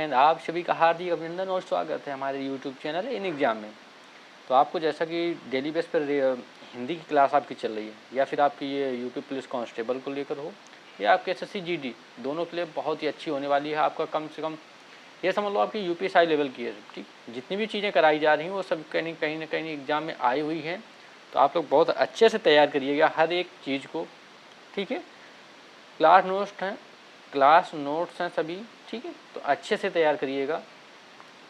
Friend, आप सभी का हार्दिक अभिनंदन और स्वागत है हमारे यूट्यूब चैनल इन एग्जाम में। तो आपको जैसा कि डेली बेस पर हिंदी की क्लास आपकी चल रही है, या फिर आपकी ये यूपी पुलिस कांस्टेबल को लेकर हो या आपके एसएससी जीडी, दोनों के लिए बहुत ही अच्छी होने वाली है। आपका कम से कम ये समझ लो आपकी यूपीएसआई लेवल की है। ठीक, जितनी भी चीज़ें कराई जा रही हैं वो सब कहीं ना कहीं एग्जाम में आई हुई हैं। तो आप लोग बहुत अच्छे से तैयार करिएगा हर एक चीज़ को। ठीक है, क्लास नोट्स हैं सभी। ठीक है, तो अच्छे से तैयार करिएगा।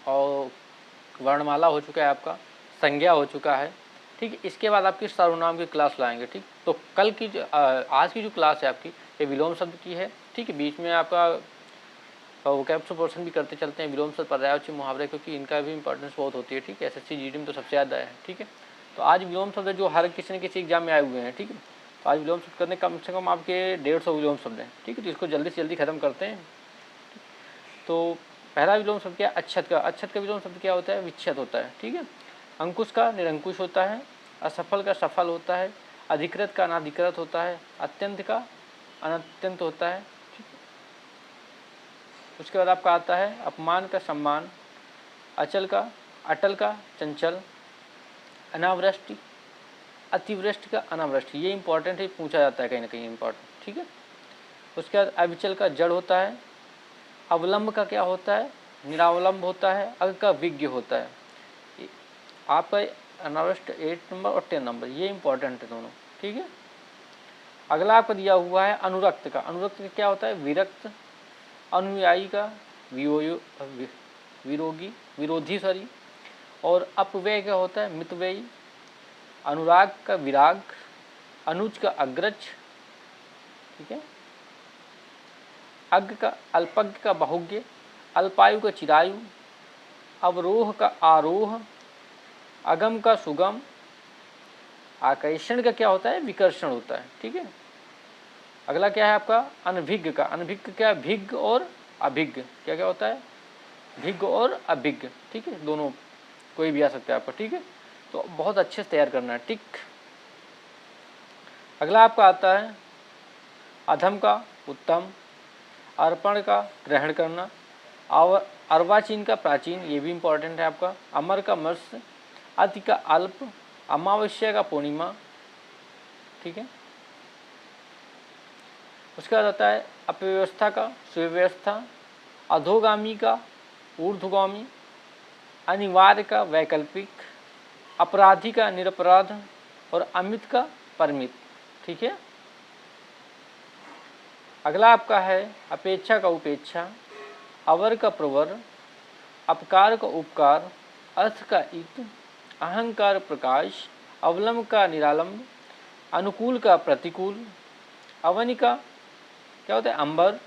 और वर्णमाला हो चुका है आपका, संज्ञा हो चुका है। ठीक है, इसके बाद आपकी सर्वनाम की क्लास लाएंगे। ठीक, तो कल की आज की जो क्लास है आपकी, ये विलोम शब्द की है। ठीक है, बीच में आपका वोकैब्स पोर्शन भी करते चलते हैं, विलोम शब्द, पर्यायवाची, मुहावरे, क्योंकि इनका भी इंपॉर्टेंस बहुत होती है। ठीक है, एसएससी जीडी में तो सबसे ज़्यादा है। ठीक है, तो आज विलोम शब्द जो हर किसी न किसी एग्जाम में आए हुए हैं। ठीक है, तो आज विलोम शब्द करने कम से कम आपके 150 विलोम शब्द हैं। ठीक है, तो इसको जल्दी से जल्दी खत्म करते हैं। तो पहला विलोम शब्द क्या है? अच्छत का। अच्छत का विलोम शब्द क्या होता है? विच्छेद होता है। ठीक है, अंकुश का निरंकुश होता है, असफल का सफल होता है, अधिकृत का अनाधिकृत होता है, अत्यंत का अनत्यंत होता है। ठीक है, उसके बाद आपका आता है अपमान का सम्मान, अचल का अटल का चंचल, अनावृष्टि अतिवृष्टि का अनावृष्टि। ये इंपॉर्टेंट है, पूछा जाता है कहीं ना कहीं इंपॉर्टेंट। ठीक है, उसके बाद अविचल का जड़ होता है, अवलंब का क्या होता है? निरावलंब होता है, अग का विज्ञ होता है। आपका अनावृष्ट 8 नंबर और 10 नंबर ये इंपॉर्टेंट है दोनों। ठीक है, अगला आपका दिया हुआ है अनुरक्त का। अनुरक्त का क्या होता है? विरक्त, अनुयायी का विरोगी विरोधी सॉरी, और अपव्यय का होता है मितव्ययी, अनुराग का विराग, अनुज का अग्रज। ठीक है, अज्ञ का अल्पज्ञ का बहुज्ञ, अल्पायु का चिरायु, अवरोह का आरोह, अगम का सुगम, आकर्षण का क्या होता है? विकर्षण होता है। ठीक है, अगला क्या है आपका? अनभिज्ञ का। अनभिज्ञ का क्या? भिज्ञ और अभिज्ञ। क्या क्या होता है? भिज्ञ और अभिज्ञ। ठीक है, दोनों कोई भी आ सकता है आपका। ठीक है, तो बहुत अच्छे से तैयार करना है। ठीक, अगला आपका आता है अधम का उत्तम, अर्पण का ग्रहण करना, अर्वाचीन का प्राचीन, ये भी इंपॉर्टेंट है आपका, अमर का मर्स, अति का अल्प, अमावस्या का पूर्णिमा। ठीक है, उसके बाद आता है अपव्यवस्था का सुव्यवस्था, अधोगामी का ऊर्ध्वगामी, अनिवार्य का वैकल्पिक, अपराधी का निरपराध, और अमित का परिमित। ठीक है, अगला आपका है अपेक्षा का उपेक्षा, अवर का प्रवर, अपकार का उपकार, अर्थ का इत, अहंकार प्रकाश, अवलंब का निरालंब, अनुकूल का प्रतिकूल, अवनि का क्या होता है? अंबर,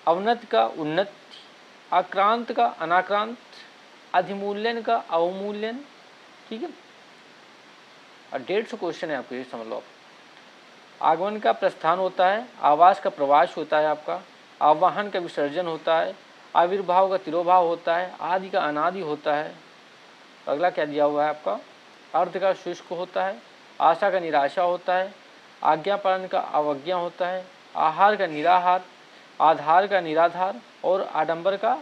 अवनत का उन्नत, आक्रांत का अनाक्रांत, अधिमूल्यन का अवमूल्यन। ठीक है, और 150 क्वेश्चन है आपको, ये समझ लो आप। आगमन का प्रस्थान होता है, आवास का प्रवास होता है आपका, आवाहन का विसर्जन होता है, आविर्भाव का तिरोभाव होता है, आदि का अनादि होता है। अगला क्या दिया हुआ है आपका? अर्थ का शुष्क होता है, आशा का निराशा होता है, आज्ञा पालन का अवज्ञा होता है, आहार का निराहार, आधार का निराधार, और आडंबर का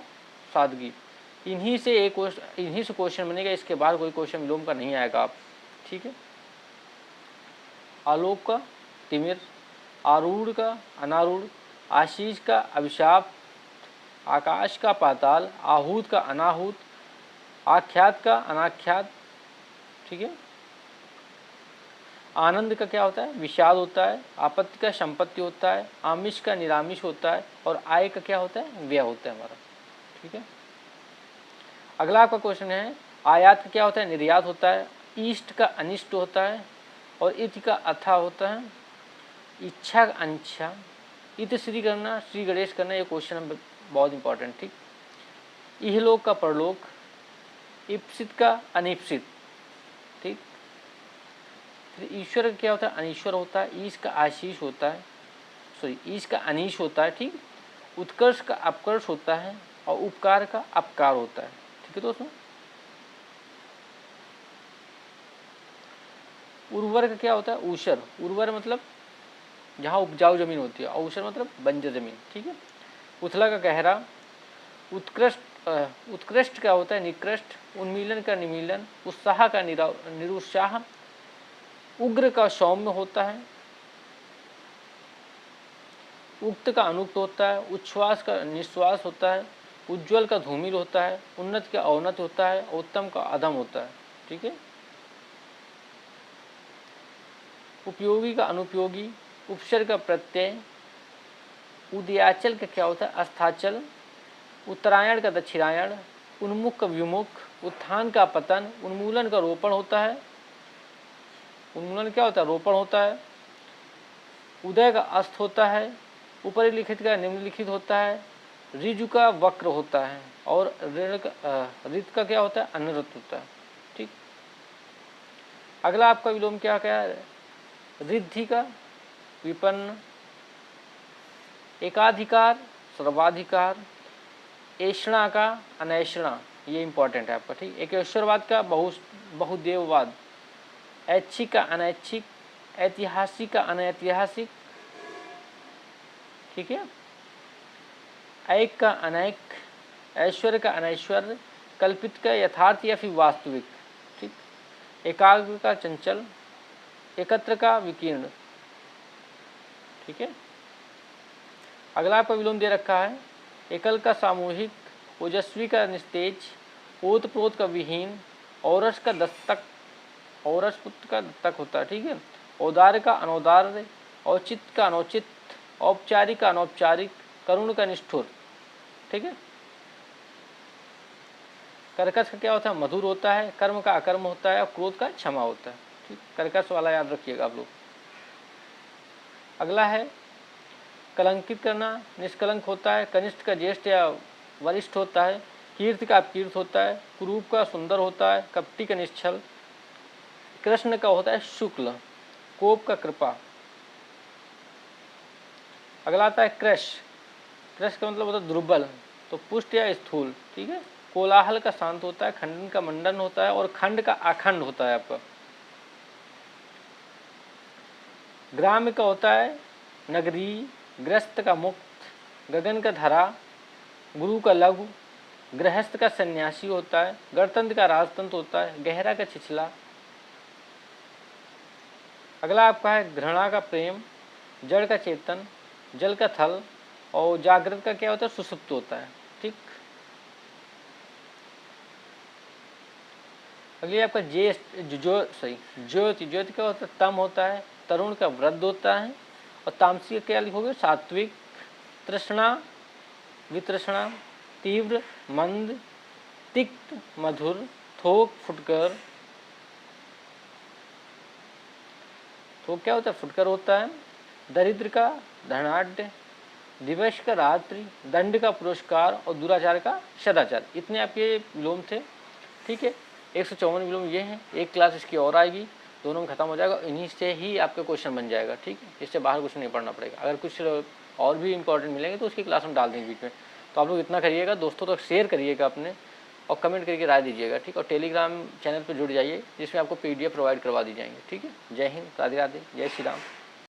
सादगी। इन्हीं से क्वेश्चन बनेगा, इसके बाद कोई क्वेश्चन विलोम का नहीं आएगा आप। ठीक है, आलोक का तिमिर, आरूढ़ का अनारूढ़, आशीष का अभिशाप, आकाश का पाताल, आहूत का अनाहूत, आख्यात का अनाख्यात। ठीक है, आनंद का क्या होता है? विषाद होता है, आपत्ति का संपत्ति होता है, आमिष का निरामिष होता है, और आय का क्या होता है? व्यय होता है हमारा। ठीक है, अगला आपका क्वेश्चन है आयात का क्या होता है? निर्यात होता है, ईष्ट का अनिष्ट होता है, और इति का अथा होता है, इच्छा का अंच्छा, इत श्री करना, श्री गणेश करना। ये क्वेश्चन बहुत इंपॉर्टेंट। ठीक, इहलोक का परलोक, इप्सित का अनिप्सित। ठीक, फिर ईश्वर का क्या होता है? अनीश्वर होता है, ईश का आशीष होता है, ईश का अनीश होता है। ठीक, उत्कर्ष का अपकर्ष होता है, और उपकार का अपकार होता है। ठीक है दोस्तों, उर्वर का क्या होता है? ऊषर। उर्वर मतलब जहाँ उपजाऊ जमीन होती है, अवसर मतलब बंजर जमीन। ठीक है, उथला का गहरा, उत्कृष्ट क्या होता है निकृष्ट, उन्मीलन का निमीलन, उत्साह का निरुत्साह, उग्र का सौम्य होता है, उक्त का अनुक्त होता है, उच्छ्वास का निश्वास होता है, उज्ज्वल का धूमिल होता है, उन्नत का अवनत होता है, उत्तम का अधम होता है। ठीक है। उपयोगी का अनुपयोगी, उपसर्ग का प्रत्यय, उदयाचल का क्या होता है अस्ताचल, उत्तरायण का दक्षिणायण, उन्मुख का विमुख, उत्थान का पतन, उन्मूलन का रोपण होता है। उन्मूलन क्या होता है रोपण होता है। उदय का अस्त होता है, ऊपरी लिखित का निम्नलिखित होता है, ऋजु का वक्र होता है और ऋत का क्या होता है अनृत होता है। ठीक। अगला आपका विलोम क्या है, रिद्धि का विपन्न, एकाधिकार सर्वाधिकार, ऐषणा का अनैषणा, ये इंपॉर्टेंट है आपका। ठीक। एकेश्वरवाद का बहुदेववाद, ऐच्छिक का अनैच्छिक, ऐतिहासिक का अनैतिहासिक। ठीक है। ऐक का अनैक, ऐश्वर्य का अनैश्वर्य, कल्पित का यथार्थ या फिर वास्तविक। ठीक। एकाग्र का चंचल, एकत्र का विकीर्ण। ठीक है। अगला आपका विलोम दे रखा है, एकल का सामूहिक, ओजस्वी का निस्तेज, ओतप्रोत का विहीन, औरस का दस्तक, औरस पुत्र का दत्तक होता है। ठीक है। औदार्य का अनौदार्य, औचित का अनौचित, औपचारिक का अनौपचारिक, करुण का निष्ठुर। ठीक है। कर्कश का क्या होता है मधुर होता है, कर्म का अकर्म होता है और क्रोध का क्षमा होता है। ठीक। कर्कश वाला याद रखिएगा आप लोग। अगला है कलंकित करना, निष्कलंक होता है, कनिष्ठ का ज्येष्ठ या वरिष्ठ होता है, कीर्ति का अपकीर्त होता है, कुरूप का सुंदर होता है, कपटी का निश्चल, कृष्ण का होता है शुक्ल, कोप का कृपा। अगला आता है क्रश, क्रश का मतलब होता है दुर्बल, तो पुष्ट या स्थूल। ठीक है। कोलाहल का शांत होता है, खंडन का मंडन होता है और खंड का अखंड होता है आपका। ग्राम्य का होता है नगरी, ग्रस्त का मुक्त, गगन का धरा, गुरु का लघु, गृहस्थ का सन्यासी होता है, गणतंत्र का राजतंत्र होता है, गहरा का छिछला। अगला आपका है घृणा का प्रेम, जड़ का चेतन, जल का थल और जागृत का क्या होता है सुसुप्त होता है। ठीक। अगली आपका ज्योति, ज्योति का होता है तम होता है, तरुण का वृद्ध होता है और तामसी का क्या लिखोगे सात्विक, तृष्णा वितृष्णा, तीव्र मंद, तिक्त मधुर, थोक फुटकर। थोक क्या होता है फुटकर होता है, दरिद्र का धनाढ्य, दिवस का रात्रि, दंड का पुरस्कार और दुराचार का सदाचार। इतने आपके विलोम थे। ठीक है। 154 विलोम ये हैं। एक क्लास इसकी और आएगी, दोनों में खत्म हो जाएगा, इन्हीं से ही आपके क्वेश्चन बन जाएगा। ठीक है। इससे बाहर कुछ नहीं पढ़ना पड़ेगा। अगर कुछ और भी इंपॉर्टेंट मिलेंगे तो उसकी क्लास में डाल देंगे बीच में। तो आप लोग इतना करिएगा, दोस्तों तक शेयर करिएगा अपने और कमेंट करके राय दीजिएगा। ठीक। और टेलीग्राम चैनल पर जुड़ जाइए जिसमें आपको PDF प्रोवाइड करवा दी जाएंगे। ठीक है। जय हिंद, राधे राधे, जय श्री राम।